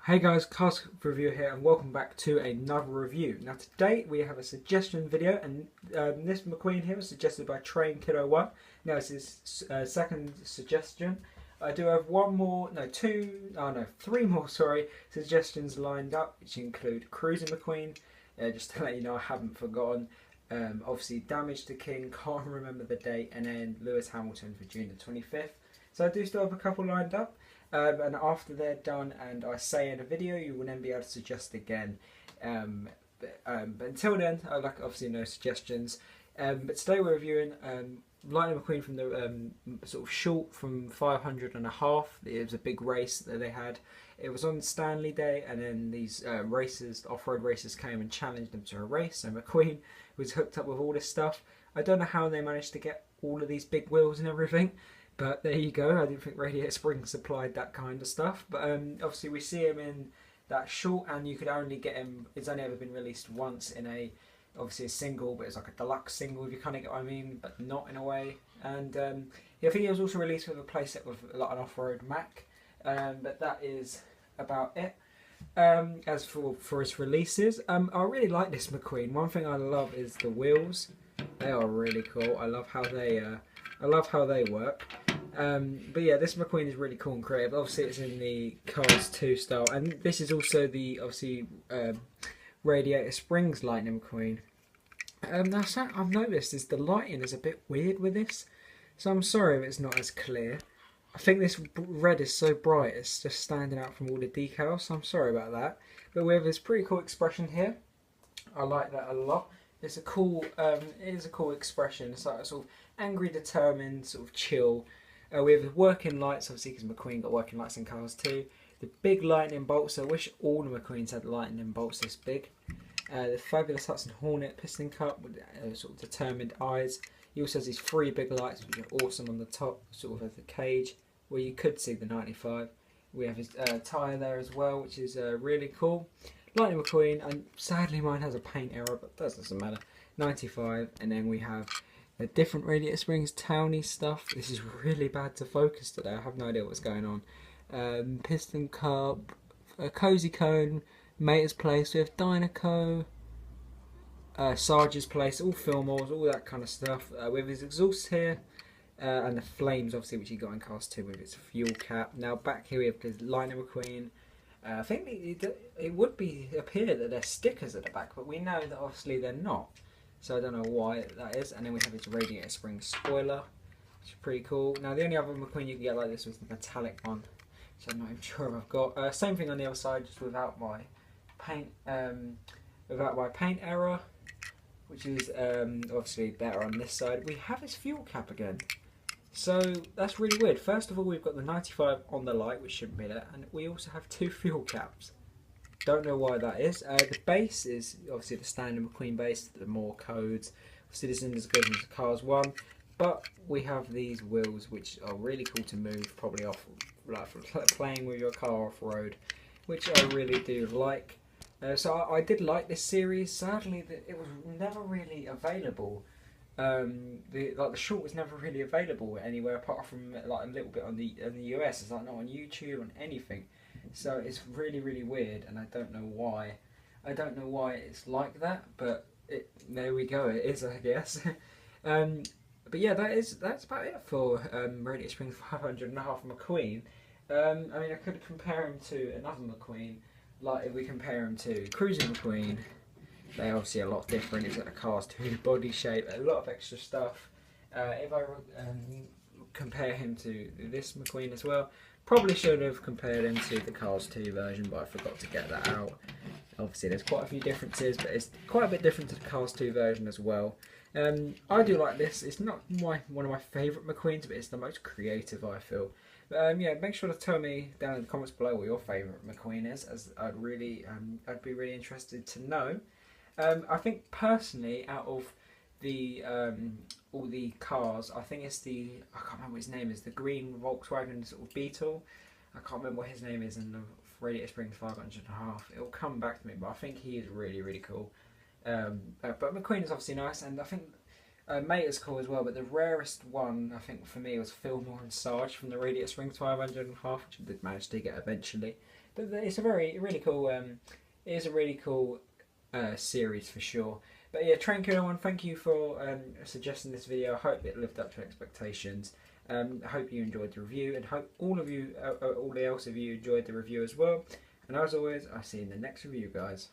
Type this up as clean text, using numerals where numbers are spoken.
Hey guys, Cast Review here and welcome back to another review. Now today we have a suggestion video and this McQueen here was suggested by Train Kiddo 1. Now it's his second suggestion. I do have three more suggestions lined up, which include Cruising McQueen, just to let you know I haven't forgotten. Obviously Damage to King, can't remember the date, and then Lewis Hamilton for June the 25th. So I do still have a couple lined up. And after they're done and I say in a video, you will then be able to suggest again. But until then, I like obviously no suggestions. But today we're reviewing Lightning McQueen from the sort of short from 500 and a half. It was a big race that they had. It was on Stanley Day, and then these off-road racers came and challenged them to a race. So McQueen was hooked up with all this stuff. I don't know how they managed to get all of these big wheels and everything. But there you go, I didn't think Radiator Springs supplied that kind of stuff. But obviously we see him in that short, and you could only get him, it's only ever been released once in obviously a single, but it's like a deluxe single, if you kind of get what I mean, but not in a way. And I think it was also released with a playset with like an off-road Mac. But that is about it. As for its releases, I really like this McQueen. One thing I love is the wheels. They are really cool. I love how they work. But yeah, this McQueen is really cool and creative. Obviously, it's in the Cars 2 style, and this is also the Radiator Springs Lightning McQueen. Now, something I've noticed is the lighting is a bit weird with this, so I'm sorry if it's not as clear. I think this red is so bright, it's just standing out from all the decals, so I'm sorry about that. But we have this pretty cool expression here. I like that a lot. It's a cool, it is a cool expression. It's like a sort of angry, determined, sort of chill. We have the working lights, obviously, because McQueen got working lights in Cars 2. The big lightning bolts. I wish all the McQueens had lightning bolts this big. The fabulous Hudson Hornet piston cup with sort of determined eyes. He also has these three big lights, which are awesome on the top, sort of as the cage, where you could see the 95. We have his tyre there as well, which is really cool. Lightning McQueen, and sadly mine has a paint error, but that doesn't matter. 95, and then we have a different Radiator Springs towny stuff. This is really bad to focus today. I have no idea what's going on. Piston cup, a cozy cone, Mater's Place. We have Dynaco, Sarge's Place, all Fillmore's, all that kind of stuff. We have his exhaust here. And the flames, obviously, which he got in Cars 2 with its fuel cap. Now back here we have the Lightning McQueen. I think it would appear that they're stickers at the back, but we know that obviously they're not. So I don't know why that is. And then we have its Radiator Springs spoiler, which is pretty cool. Now the only other McQueen you can get like this was the metallic one, which I'm not even sure if I've got. Same thing on the other side, just without my paint error, which is obviously better on this side. We have his fuel cap again. So that's really weird. First of all, we've got the 95 on the light, which shouldn't be there, and we also have two fuel caps. Don't know why that is. The base is obviously the standard McQueen base, the more codes. Obviously this isn't as good as the Cars 1, but we have these wheels which are really cool to move, probably off, like for playing with your car off-road, which I really do like. So I did like this series. Sadly, it was never really available. The short was never really available anywhere apart from like a little bit on the US. It's like not on YouTube, on anything. So it's really weird, and I don't know why. I don't know why it's like that, but there we go. It is, I guess. But yeah, that's about it for Radiator Springs 500 and a half McQueen. I mean, I could compare him to another McQueen, like if we compare him to Cruising McQueen. They're obviously a lot different. It's got a Cars 2 body shape, a lot of extra stuff. If I compare him to this McQueen as well, probably should have compared him to the Cars 2 version, but I forgot to get that out. Obviously there's quite a few differences, but it's quite a bit different to the Cars 2 version as well. I do like this. It's not one of my favourite McQueens, but it's the most creative, I feel. But yeah, make sure to tell me down in the comments below what your favourite McQueen is, as I'd be really interested to know. I think personally, out of the all the cars, I think it's I can't remember what his name is, the green Volkswagen sort of Beetle. I can't remember what his name is in the Radiator Springs 500 and a half. It'll come back to me, but I think he is really cool. But McQueen is obviously nice, and I think Mater's cool as well. But the rarest one, I think for me, was Fillmore and Sarge from the Radiator Springs 500 and a half, which I did manage to get eventually. But it's a really cool. It is a really cool series for sure. But yeah, Tranquil one, thank you for suggesting this video. I hope it lived up to expectations. I hope you enjoyed the review, and hope all of you, all else of you, enjoyed the review as well. And as always, I'll see you in the next review, guys.